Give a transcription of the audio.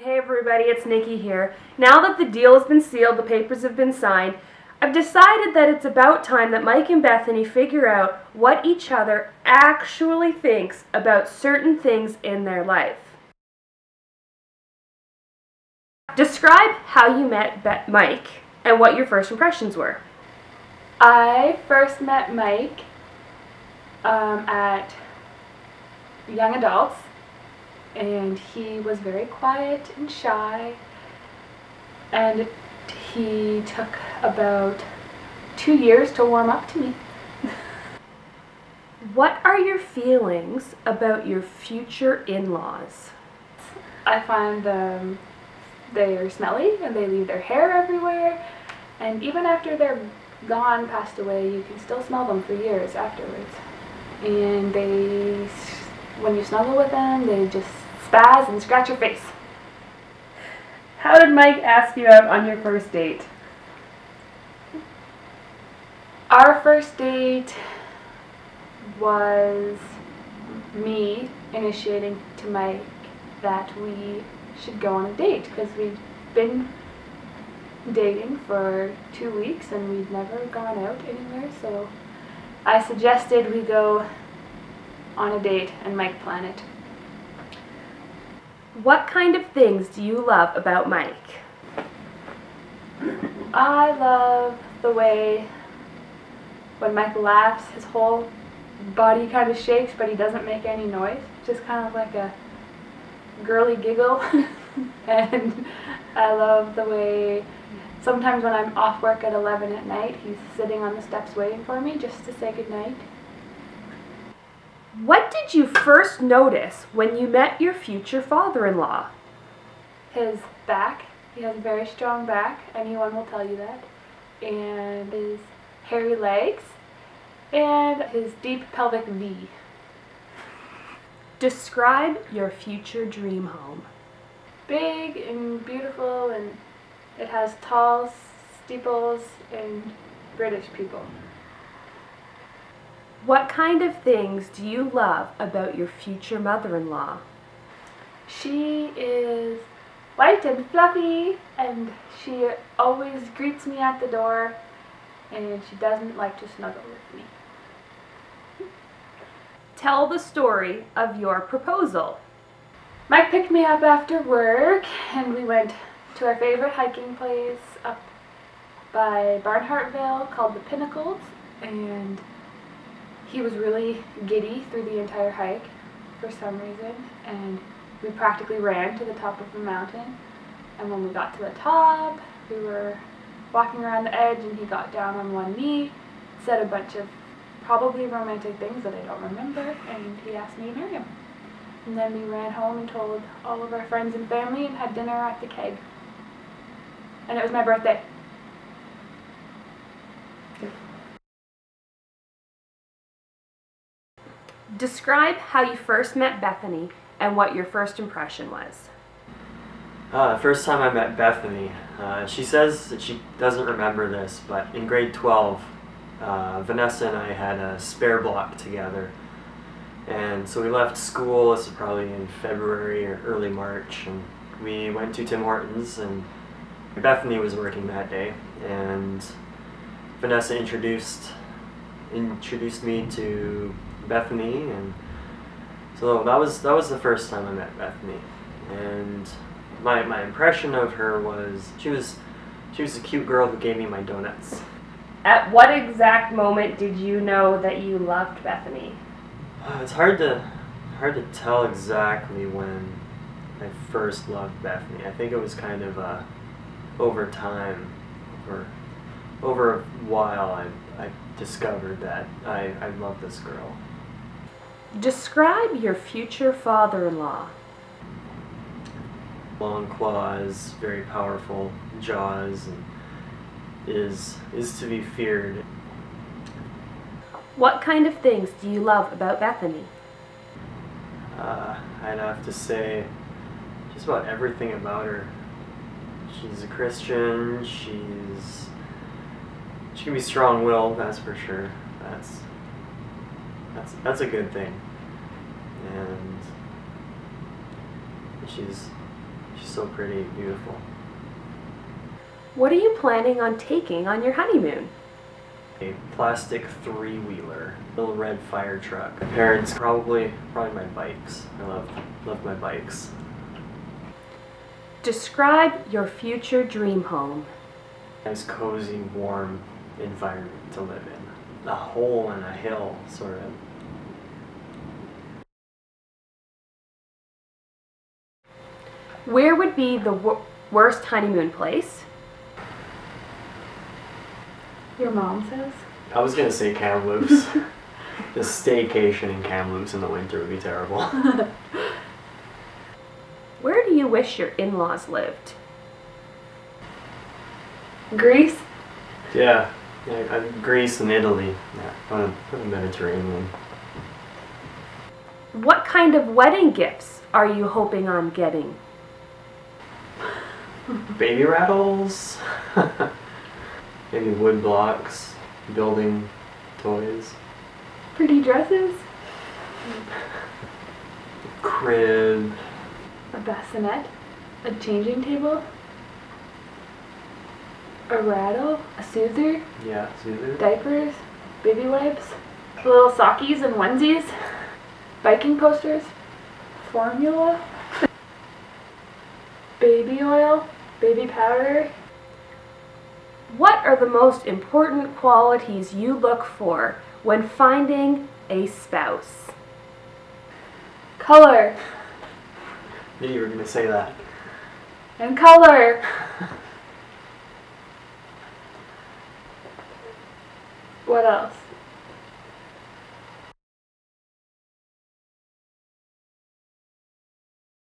Hey everybody, it's Nikki here. Now that the deal has been sealed, the papers have been signed, I've decided that it's about time that Mike and Bethany figure out what each other actually thinks about certain things in their life. Describe how you met Mike and what your first impressions were. I first met Mike at Young Adults, and he was very quiet and shy, and he took about 2 years to warm up to me. What are your feelings about your future in-laws? I find them, they're smelly and they leave their hair everywhere, and even after they're gone, passed away, you can still smell them for years afterwards. And when you snuggle with them, they just spaz and scratch your face. How did Mike ask you out on your first date? Our first date was me initiating to Mike that we should go on a date, because we'd been dating for 2 weeks and we'd never gone out anywhere, so I suggested we go on a date and Mike plan it. What kind of things do you love about Mike? I love the way when Mike laughs, his whole body kind of shakes, but he doesn't make any noise. Just kind of like a girly giggle. And I love the way sometimes when I'm off work at 11 at night, he's sitting on the steps waiting for me just to say goodnight. What did you first notice when you met your future father-in-law? His back. He has a very strong back, anyone will tell you that. And his hairy legs. And his deep pelvic V. Describe your future dream home. Big and beautiful, and it has tall steeples and British people. What kind of things do you love about your future mother-in-law? She is white and fluffy, and she always greets me at the door, and she doesn't like to snuggle with me. Tell the story of your proposal. Mike picked me up after work, and we went to our favorite hiking place up by Barnhartville called the Pinnacles, and he was really giddy through the entire hike for some reason, and we practically ran to the top of the mountain. And when we got to the top, we were walking around the edge, and he got down on one knee, said a bunch of probably romantic things that I don't remember, and he asked me to marry him. And then we ran home and told all of our friends and family and had dinner at the keg. And it was my birthday. Describe how you first met Bethany and what your first impression was. The first time I met Bethany, she says that she doesn't remember this, but in grade 12, Vanessa and I had a spare block together. And so we left school, this was probably in February or early March, and we went to Tim Hortons, and Bethany was working that day, and Vanessa introduced me to Bethany, and so that was the first time I met Bethany. And my impression of her was she was a cute girl who gave me my donuts. At what exact moment did you know that you loved Bethany? It's hard to tell exactly when I first loved Bethany. I think it was kind of over time, over a while, I discovered that I love this girl. Describe your future father-in-law. Long claws, very powerful jaws, and is to be feared. What kind of things do you love about Bethany? I'd have to say just about everything about her. She's a Christian, she can be strong-willed, that's for sure. That's a good thing. And she's so pretty, beautiful. What are you planning on taking on your honeymoon? A plastic three-wheeler, little red fire truck. My parents probably my bikes. I love my bikes. Describe your future dream home. Nice, cozy, warm environment to live in. A hole in a hill, sort of. Where would be the worst honeymoon place? Your mom says? I was gonna say Kamloops. The staycation in Kamloops in the winter would be terrible. Where do you wish your in-laws lived? Greece? Yeah, Greece and Italy. Yeah, the Mediterranean. What kind of wedding gifts are you hoping on getting? Baby rattles. Maybe wood blocks, building toys. Pretty dresses? Crib. A bassinet? A changing table? A rattle? A soother? Yeah, soother. Diapers? Baby wipes? Little sockies and onesies? Biking posters? Formula? Baby oil? Baby powder? What are the most important qualities you look for when finding a spouse? Color. Knew you were gonna say that. And color. What else?